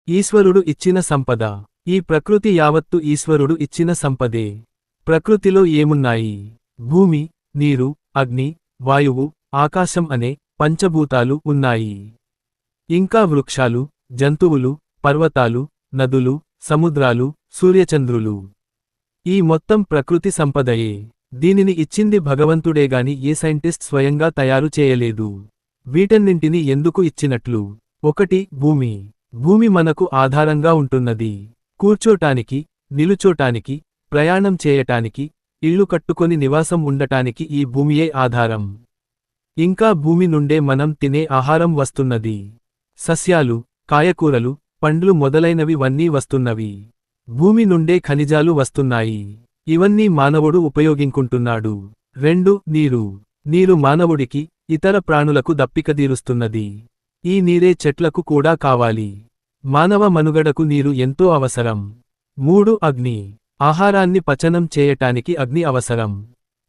ఈశ్వరుడు ఇచ్చిన సంపద. ఈ ప్రకృతి యావత్తు ఈశ్వరుడు ఇచ్చిన సంపదే. ప్రకృతిలో ఏమున్నాయి? భూమి, నీరు, అగ్ని, వాయువు, ఆకాశం అనే పంచభూతాలు ఉన్నాయి. ఇంకా వృక్షాలు, జంతువులు, పర్వతాలు, నదులు, సముద్రాలు, సూర్యచంద్రులు. ఈ మొత్తం ప్రకృతి సంపదయే. దీనిని ఇచ్చింది భగవంతుడేగాని ఏ సైంటిస్ట్ స్వయంగా తయారు చేయలేదు. వీటన్నింటిని ఎందుకు ఇచ్చినట్లు? 1 భూమి. భూమి మనకు ఆధారంగా ఉంటున్నది. కూర్చోటానికి, నిలుచోటానికి, ప్రయాణం చేయటానికి, ఇళ్ళు కట్టుకొని నివాసం ఉండటానికి ఈ భూమియే ఆధారం. ఇంకా భూమి నుండే మనం తినే ఆహారం వస్తున్నది. సస్యాలు, కాయకూరలు, పండ్లు మొదలైనవి వన్నీ వస్తున్నవి. భూమి నుండే ఖనిజాలు వస్తున్నాయి. ఇవన్నీ మానవుడు ఉపయోగించుకుంటున్నాడు. 2 నీరు. నీరు మానవుడికి, ఇతర ప్రాణులకు దప్పికదీరుస్తున్నది. ఈ నీరే చెట్లకు కూడా కావాలి. మానవ మనుగడకు నీరు ఎంతో అవసరం. 3 అగ్ని. ఆహారాన్ని పచనం చేయటానికి అగ్ని అవసరం.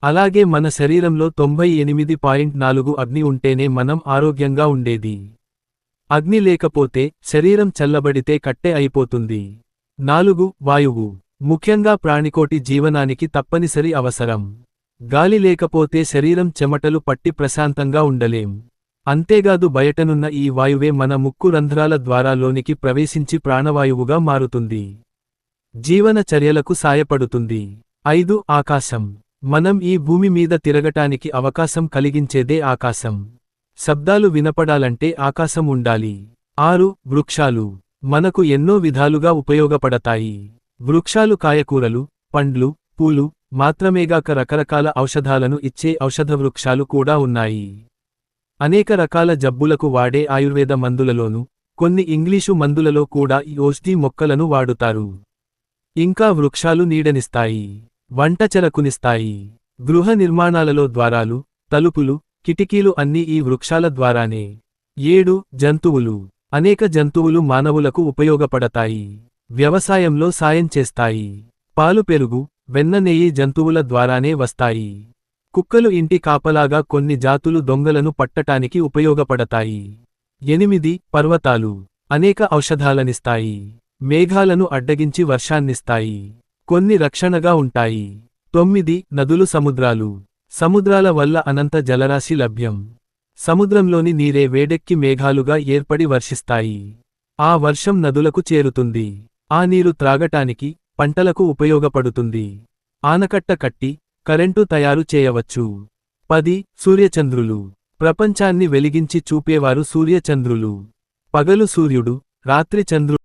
అలాగే మన శరీరంలో 98.4 అగ్ని ఉంటేనే మనం ఆరోగ్యంగా ఉండేది. అగ్ని లేకపోతే శరీరం చల్లబడితే కట్టె అయిపోతుంది. 4 వాయువు. ముఖ్యంగా ప్రాణికోటి జీవనానికి తప్పనిసరి అవసరం. గాలి లేకపోతే శరీరం చెమటలు పట్టి ప్రశాంతంగా ఉండలేం. అంతేగాదు బయటనున్న ఈ వాయువే మన ముక్కు రంధ్రాల ద్వారా లోనికి ప్రవేశించి ప్రాణవాయువుగా మారుతుంది. జీవన చర్యలకు సాయపడుతుంది. 5 ఆకాశం. మనం ఈ భూమి మీద తిరగటానికి అవకాశం కలిగించేదే ఆకాశం. శబ్దాలు వినపడాలంటే ఆకాశం ఉండాలి. 6 వృక్షాలు. మనకు ఎన్నో విధాలుగా ఉపయోగపడతాయి. వృక్షాలు కాయకూరలు, పండ్లు, పూలు మాత్రమేగాక రకరకాల ఔషధాలను ఇచ్చే ఔషధ వృక్షాలు కూడా ఉన్నాయి. అనేక రకాల జబ్బులకు వాడే ఆయుర్వేద మందులలోనూ, కొన్ని ఇంగ్లీషు మందులలో కూడా ఈ ఔషధి మొక్కలను వాడుతారు. ఇంకా వృక్షాలు నీడనిస్తాయి, వంట చెరకునిస్తాయి. గృహ నిర్మాణాలలో ద్వారాలు, తలుపులు, కిటికీలు అన్నీ ఈ వృక్షాల ద్వారానే. 7 జంతువులు. అనేక జంతువులు మానవులకు ఉపయోగపడతాయి. వ్యవసాయంలో సాయం చేస్తాయి. పాలు, పెరుగు, వెన్న, నెయ్యి జంతువుల ద్వారానే వస్తాయి. కుక్కలు ఇంటి కాపలాగా కొన్ని జాతులు దొంగలను పట్టటానికి ఉపయోగపడతాయి. 8 పర్వతాలు. అనేక ఔషధాలనిస్తాయి. మేఘాలను అడ్డగించి వర్షాన్నిస్తాయి. కొన్ని రక్షణగా ఉంటాయి. 9 నదులు, సముద్రాలు. సముద్రాల వల్ల అనంత జలరాశి లభ్యం. సముద్రంలోని నీరే వేడెక్కి మేఘాలుగా ఏర్పడి వర్షిస్తాయి. ఆ వర్షం నదులకు చేరుతుంది. ఆ నీరు త్రాగటానికి, పంటలకు ఉపయోగపడుతుంది. ఆనకట్ట కట్టి కరెంటు తయారు చేయవచ్చు. 10 సూర్యచంద్రులు. ప్రపంచాన్ని వెలిగించి చూపేవారు సూర్యచంద్రులు. పగలు సూర్యుడు, రాత్రి చంద్రుడు.